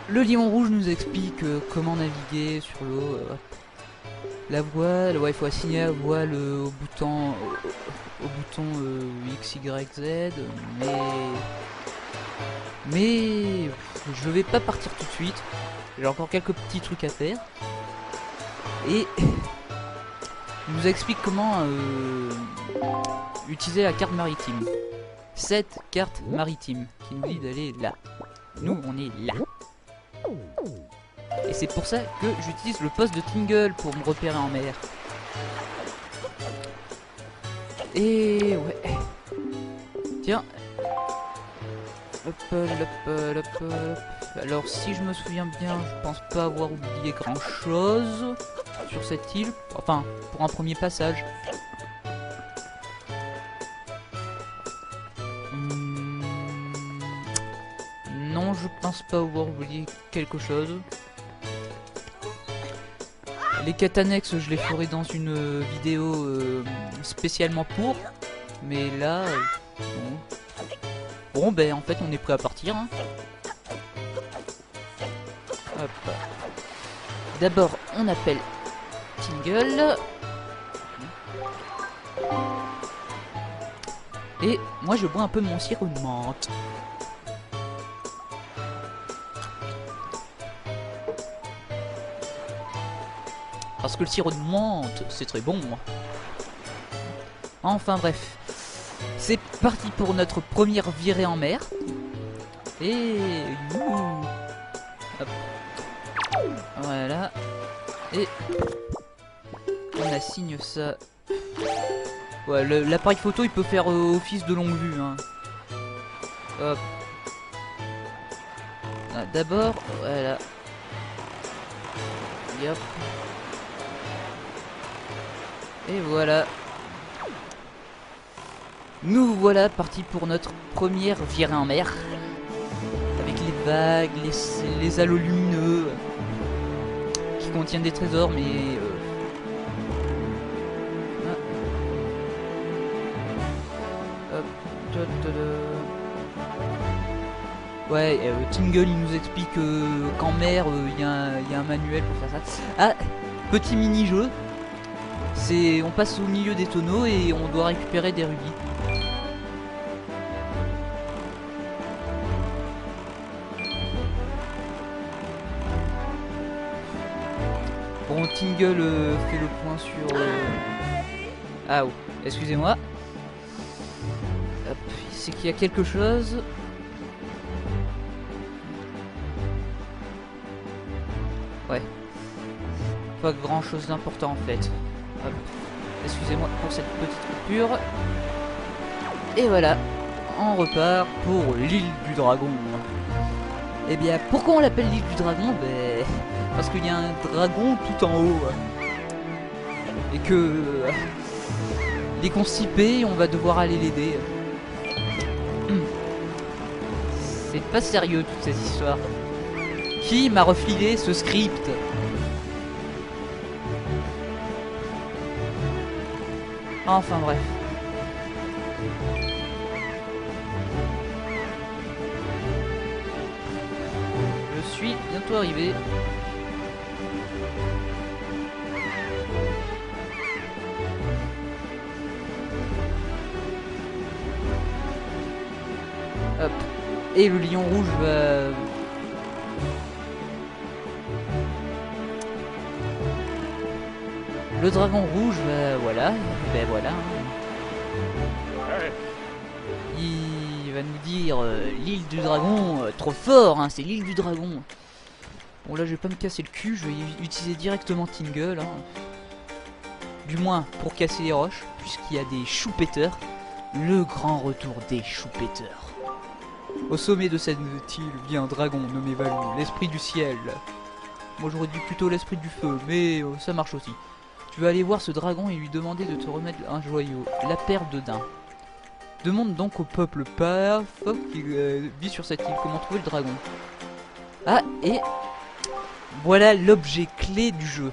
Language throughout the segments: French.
Le lion rouge nous explique comment naviguer sur l'eau. La voile, ouais, il faut assigner la voile au bouton X, Y, Z, mais je vais pas partir tout de suite. J'ai encore quelques petits trucs à faire. Et il nous explique comment utiliser la carte maritime. Cette carte maritime qui nous dit d'aller là. Nous, on est là. Et c'est pour ça que j'utilise le poste de Tingle pour me repérer en mer. Et ouais. Tiens. Hop, hop, hop, hop. Alors si je me souviens bien, je pense pas avoir oublié grand chose sur cette île. Enfin, pour un premier passage. Non, je pense pas avoir oublié quelque chose. Les quêtes annexes, je les ferai dans une vidéo spécialement pour. Mais là, bon, ben en fait, on est prêt à partir. Hein. Hop. D'abord, on appelle Tingle. Et moi, je bois un peu mon sirop de menthe. Parce que le sirop de menthe, c'est très bon. Enfin bref. C'est parti pour notre première virée en mer. Et... Hop. Voilà. Et... On assigne ça. Ouais, l'appareil photo, il peut faire office de longue vue. Hein. Hop. Ah, d'abord, voilà. Yep. Et voilà. Nous voilà partis pour notre première virée en mer. Avec les vagues, les halos lumineux qui contiennent des trésors, mais ouais, Tingle il nous explique qu'en mer il y a un manuel pour faire ça. Ah, petit mini-jeu. On passe au milieu des tonneaux et on doit récupérer des rubis. Bon, Tingle fait le point sur... Ah, oh, excusez-moi. Hop, c'est qu'il y a quelque chose. Ouais. Pas grand chose d'important en fait. Hop. Excusez-moi pour cette petite coupure. Et voilà, on repart pour l'île du dragon. Eh bien, pourquoi on l'appelle l'île du dragon? Ben, parce qu'il y a un dragon tout en haut. Et que il est constipé, on va devoir aller l'aider. C'est pas sérieux toutes ces histoires. Qui m'a refilé ce script? Enfin bref. Je suis bientôt arrivé. Hop. Et le lion rouge va... Le dragon rouge, voilà. Ben voilà. Il va nous dire l'île du dragon, trop fort, hein, c'est l'île du dragon. Bon là je vais pas me casser le cul, je vais utiliser directement Tingle. Hein. Du moins pour casser les roches, puisqu'il y a des choupeteurs. Le grand retour des choupeteurs. Au sommet de cette île vit un dragon nommé Valou, l'esprit du ciel. Moi j'aurais dit plutôt l'esprit du feu, mais ça marche aussi. Tu vas aller voir ce dragon et lui demander de te remettre un joyau, la perle de daim. Demande donc au peuple paf qui vit sur cette île comment trouver le dragon. Ah, et voilà l'objet clé du jeu.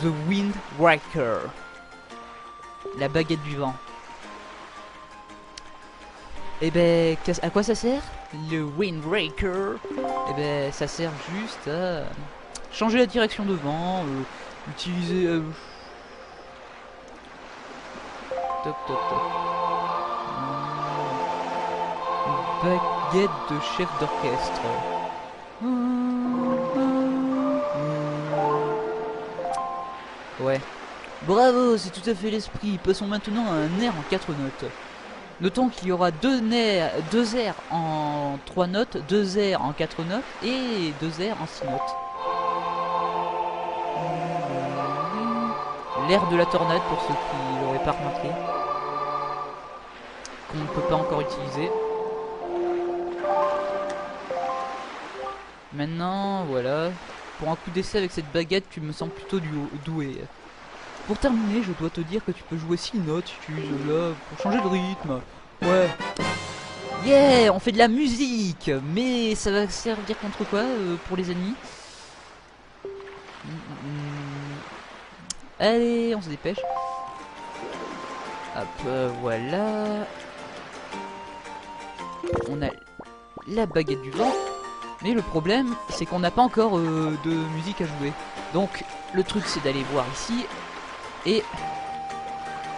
The Windbreaker. La baguette du vent. Et ben, à quoi ça sert? le Windbreaker, et ben ça sert juste à changer la direction de vent, utiliser... Toc toc toc. Une baguette de chef d'orchestre. Ouais. Bravo, c'est tout à fait l'esprit. Passons maintenant à un air en 4 notes. Notons qu'il y aura deux airs en 3 notes, 2 airs en 4 notes et 2 airs en 6 notes. L'air de la tornade pour ceux qui l'auraient pas remarqué. Qu'on ne peut pas encore utiliser. Maintenant, voilà. Pour un coup d'essai avec cette baguette, tu me sens plutôt doué. Pour terminer, je dois te dire que tu peux jouer 6 notes si tu es là pour changer de rythme. Ouais. Yeah, on fait de la musique. Mais ça va servir contre quoi pour les ennemis? Allez, on se dépêche. Hop, voilà. On a la baguette du vent. Mais le problème, c'est qu'on n'a pas encore de musique à jouer. Donc, le truc, c'est d'aller voir ici. Et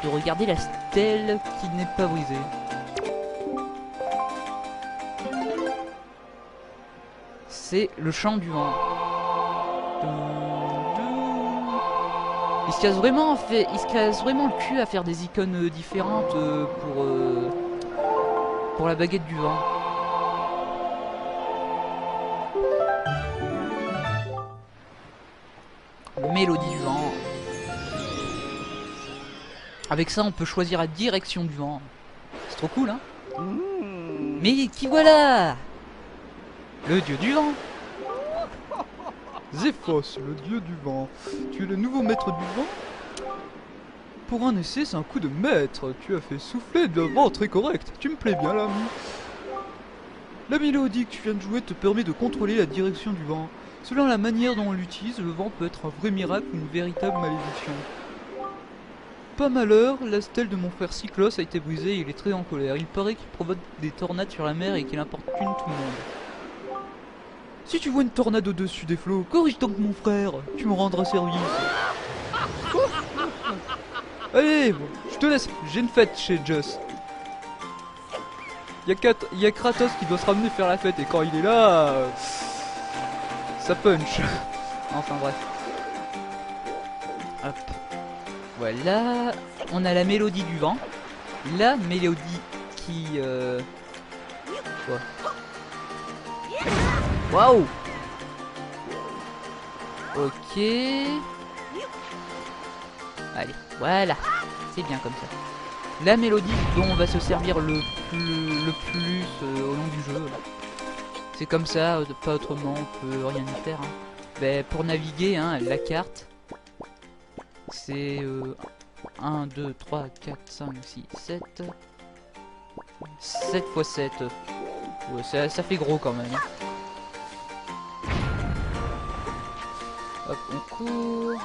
de regarder la stèle qui n'est pas brisée. C'est le chant du vent. Il se casse vraiment le cul à faire des icônes différentes pour la baguette du vent. Mélodie du vent. Avec ça, on peut choisir la direction du vent. C'est trop cool, hein? Mais qui voilà? Le dieu du vent. Zéphos, le dieu du vent. Tu es le nouveau maître du vent? Pour un essai, c'est un coup de maître. Tu as fait souffler de vent très correct. Tu me plais bien, l'ami. La mélodie que tu viens de jouer te permet de contrôler la direction du vent. Selon la manière dont on l'utilise, le vent peut être un vrai miracle ou une véritable malédiction. Pas malheur, la stèle de mon frère Cyclos a été brisée et il est très en colère. Il paraît qu'il provoque des tornades sur la mer et qu'il importune tout le monde. Si tu vois une tornade au-dessus des flots, corrige donc mon frère, tu me rendras service. Allez, bon, je te laisse, j'ai une fête chez Joss. Il y a Kratos qui doit se ramener faire la fête et quand il est là, ça punch. Enfin bref. Hop. Voilà. On a la mélodie du vent. La mélodie qui... Quoi? Waouh. Ok. Allez, voilà. C'est bien comme ça. La mélodie dont on va se servir le plus au long du jeu. C'est comme ça, pas autrement, on peut rien y faire. Hein. Ben, pour naviguer, hein, la carte, c'est 1, 2, 3, 4, 5, 6, 7. 7 x 7. Ouais, ça fait gros quand même. Hein. Hop, on court.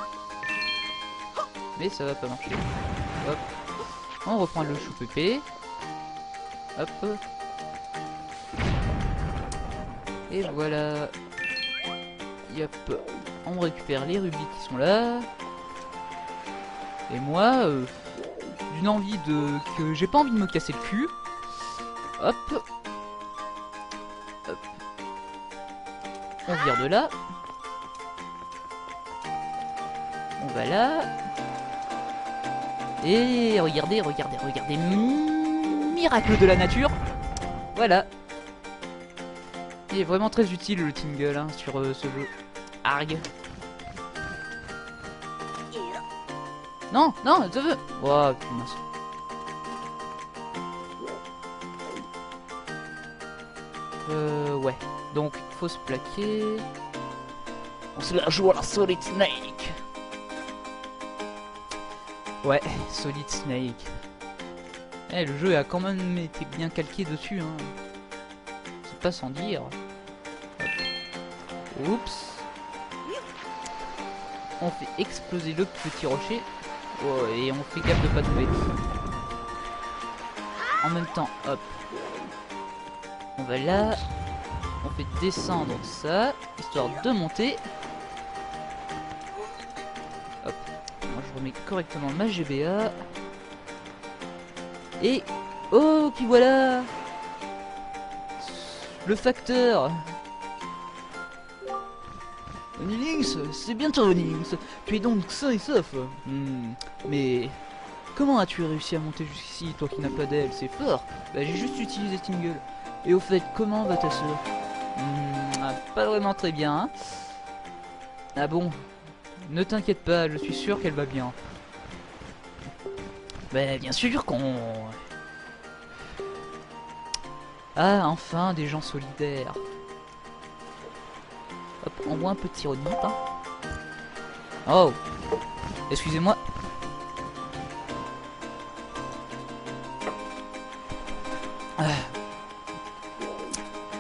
Mais ça va pas marcher. Hop. On reprend le chou pépé. Hop. Et voilà. Yop. On récupère les rubis qui sont là. Et moi, d'une envie que j'ai pas envie de me casser le cul. Hop. Hop. On vire de là. On va là. Et regardez, regardez, regardez. Miracle de la nature. Voilà. Il est vraiment très utile le tingle hein, sur ce jeu. Arg. Non, non, je veux. Oh, mince. Ouais. Donc, faut se plaquer. On se la joue à la Solid Snake. Ouais, Solid Snake. Eh, le jeu a quand même été bien calqué dessus, hein. C'est pas sans dire. Hop. Oups. On fait exploser le petit rocher. Oh, et on fait gaffe de pas tomber. En même temps, hop. On va là. On fait descendre ça, histoire de monter. Hop. Moi je remets correctement ma GBA. Et... Oh, puis voilà le facteur. Onylinx, c'est bien toi Onylinx. Tu es donc sain et sauf. Mais... Comment as-tu réussi à monter jusqu'ici, toi qui n'as pas d'aile? C'est fort. Bah j'ai juste utilisé Tingle. Et au fait, comment va ta soeur? Pas vraiment très bien, hein. Ah bon? Ne t'inquiète pas, je suis sûr qu'elle va bien. Bah bien sûr qu'on... Ah, enfin, des gens solidaires. Hop, on voit un petit rodent, hein. Oh! Excusez-moi.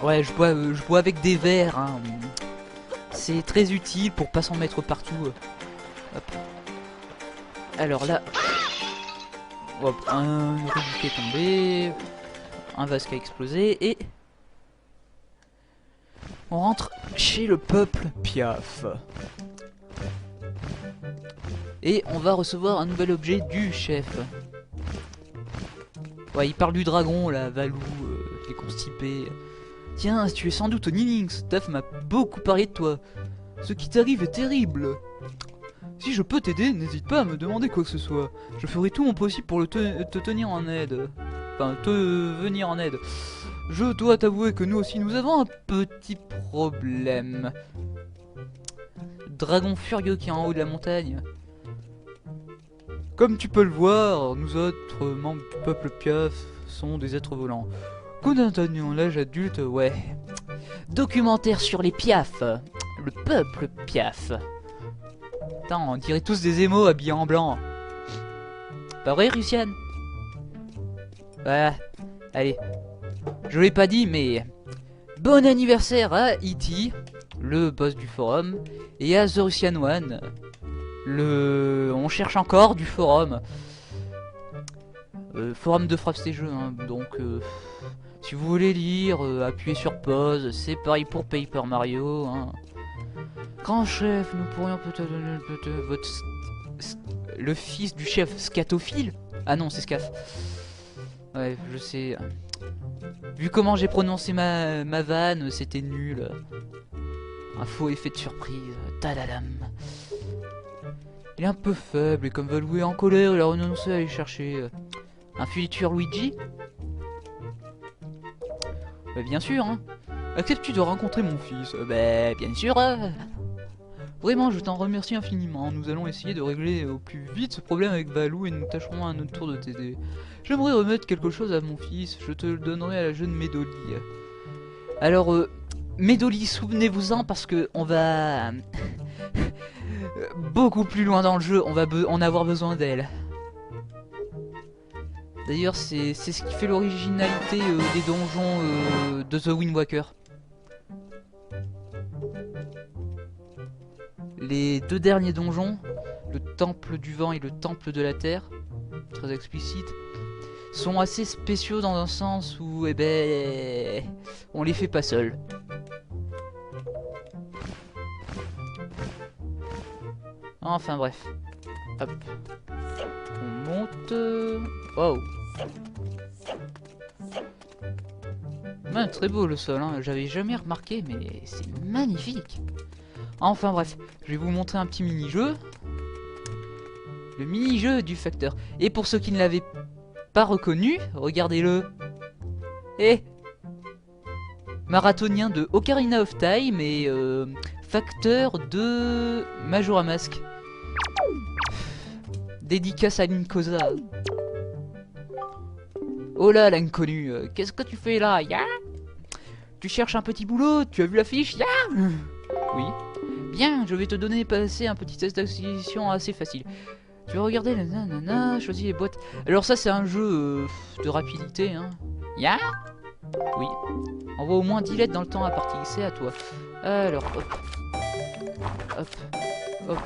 Ouais, je bois avec des verres, hein. C'est très utile pour pas s'en mettre partout. Hop. Alors là... Hop, un rubis qui est tombé... Un vase qui a explosé, et... On rentre chez le peuple Piaf. Et on va recevoir un nouvel objet du chef. Ouais, il parle du dragon, là, Valou, les constipés. Tiens, tu es sans doute Onylinx, Taf m'a beaucoup parlé de toi. Ce qui t'arrive est terrible. Si je peux t'aider, n'hésite pas à me demander quoi que ce soit. Je ferai tout mon possible pour te tenir en aide. Enfin, te venir en aide. Je dois t'avouer que nous aussi, nous avons un petit problème. Dragon furieux qui est en haut de la montagne. Comme tu peux le voir, nous autres membres du peuple Piaf sont des êtres volants. Quand nous atteignons l'âge adulte, ouais. Documentaire sur les Piaf. Le peuple Piaf. Putain, on dirait tous des émos habillés en blanc. Pas vrai, Russiane? Ouais, allez. Je l'ai pas dit, mais... Bon anniversaire à E.T., le boss du forum, et à The Russian One, on cherche encore du forum. Forum de frappe ces jeux, hein, donc... si vous voulez lire, appuyez sur pause, c'est pareil pour Paper Mario, hein. Grand chef, nous pourrions peut-être donner le fils du chef Scatophile. Ah non, c'est Scaf. Ouais, je sais. Vu comment j'ai prononcé ma vanne, c'était nul. Un faux effet de surprise. Tadadam. Il est un peu faible et comme Valou est en colère, il a renoncé à aller chercher un futur Luigi. Bah bien sûr, hein. Acceptes-tu de rencontrer mon fils? Bah bien sûr. Vraiment, je t'en remercie infiniment. Nous allons essayer de régler au plus vite ce problème avec Valou et nous tâcherons à notre tour de t'aider. J'aimerais remettre quelque chose à mon fils. Je te le donnerai à la jeune Médoli. Alors, Médoli, souvenez-vous-en parce que on va beaucoup plus loin dans le jeu. On va en avoir besoin d'elle. D'ailleurs, c'est ce qui fait l'originalité des donjons de The Wind Waker. Les deux derniers donjons, le temple du vent et le temple de la terre, très explicite, sont assez spéciaux dans un sens où, eh ben, on les fait pas seuls. Enfin bref. Hop. On monte. Wow. Ouais, très beau le sol, hein. J'avais jamais remarqué, mais c'est magnifique. Enfin bref, je vais vous montrer un petit mini-jeu. Le mini-jeu du facteur. Et pour ceux qui ne l'avaient pas reconnu, regardez-le. Et marathonien de Ocarina of Time et facteur de Majora Mask. Dédicace à Linkosa. Oh là, l'inconnu, qu'est-ce que tu fais là, ya? Tu cherches un petit boulot? Tu as vu l'affiche, ya? Oui. Bien, je vais te donner passer un petit test d'acquisition assez facile. Tu vas regarder le nanana, choisis les boîtes. Alors ça c'est un jeu de rapidité, hein. Ya? Oui. Envoie au moins 10 lettres dans le temps à partir, c'est à toi. Alors, hop. Hop. Hop.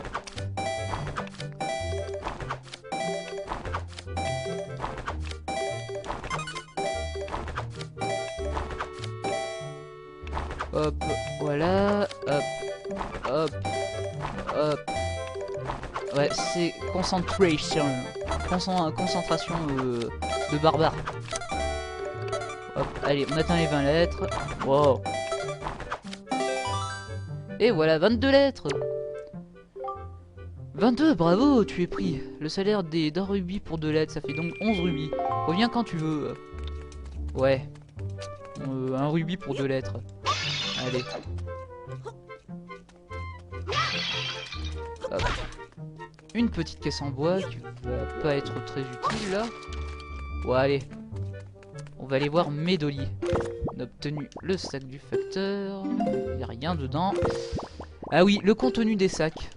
Hop, voilà. Hop, hop, hop. Ouais, c'est concentration. Concentration de barbare. Hop, allez, on atteint les 20 lettres. Wow. Et voilà, 22 lettres. 22, bravo, tu es pris. Le salaire d'un rubis pour 2 lettres, ça fait donc 11 rubis. Reviens quand tu veux. Ouais. Un rubis pour 2 lettres. Allez. Hop. Une petite caisse en bois qui va pas être très utile là. Ouais, allez. On va aller voir Medoli. On a obtenu le sac du facteur. Il n'y a rien dedans. Ah oui, le contenu des sacs.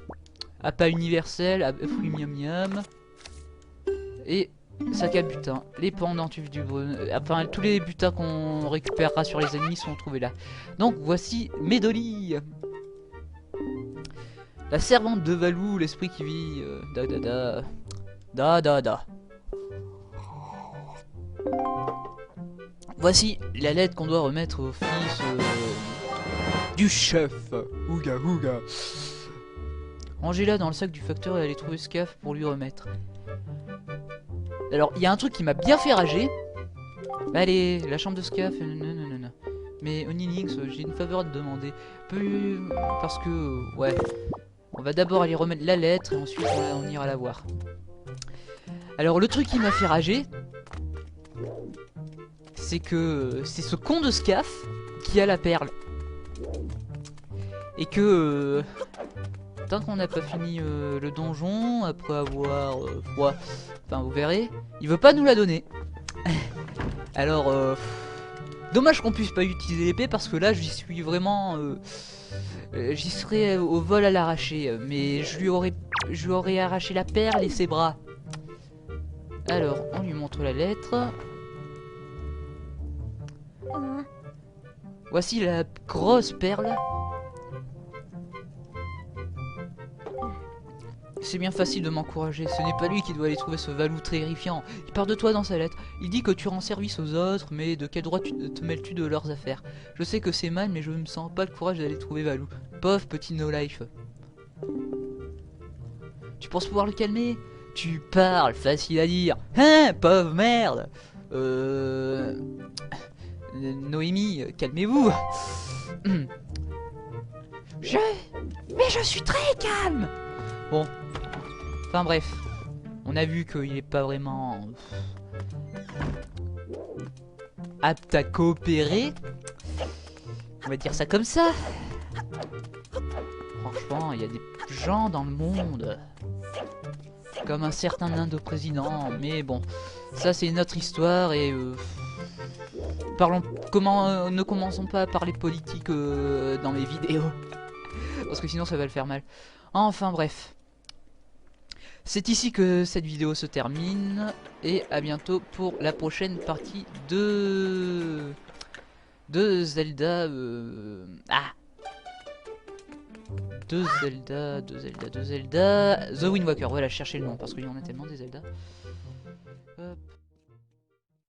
Appât universel, fruits miam miam. Et sac à butin. Les pendentifs du enfin, tous les butins qu'on récupérera sur les ennemis sont trouvés là. Donc voici Medoli. La servante de Valou, l'esprit qui vit. Da da da. Da da da. Voici la lettre qu'on doit remettre au fils Du chef. Ouga ouga. Rangez-la dans le sac du facteur et allez trouver Scaf pour lui remettre. Alors, il y a un truc qui m'a bien fait rager. Allez, la chambre de Scaf. Non. Mais Onylinx, j'ai une faveur à te demander. Parce que, ouais. On va d'abord aller remettre la lettre et ensuite on ira la voir. Alors, le truc qui m'a fait rager, c'est que c'est ce con de Scaf qui a la perle. Et que tant qu'on n'a pas fini le donjon, après avoir enfin vous verrez, il veut pas nous la donner. Alors dommage qu'on puisse pas utiliser l'épée parce que là j'y suis vraiment j'y serais au vol à l'arracher, mais je lui aurais arraché la perle et ses bras. Alors on lui montre la lettre. Voici la grosse perle. C'est bien facile de m'encourager, ce n'est pas lui qui doit aller trouver ce Valou terrifiant. Il parle de toi dans sa lettre. Il dit que tu rends service aux autres, mais de quel droit te mêles-tu de leurs affaires? Je sais que c'est mal, mais je ne me sens pas le courage d'aller trouver Valou. Pauvre petit no-life. Tu penses pouvoir le calmer? Tu parles, facile à dire. Hein, pauvre merde. Noémie, calmez-vous. Mais je suis très calme. Bon. Enfin bref. On a vu qu'il est pas vraiment apte à coopérer. On va dire ça comme ça. Franchement, il y a des gens dans le monde. Comme un certain Indo-président. Mais bon. Ça c'est une autre histoire et... ne commençons pas à parler politique dans les vidéos. Parce que sinon ça va le faire mal. Enfin bref. C'est ici que cette vidéo se termine. Et à bientôt pour la prochaine partie de Zelda. De Zelda. The Wind Waker. Voilà, cherchez le nom parce qu'il y en a tellement des Zelda.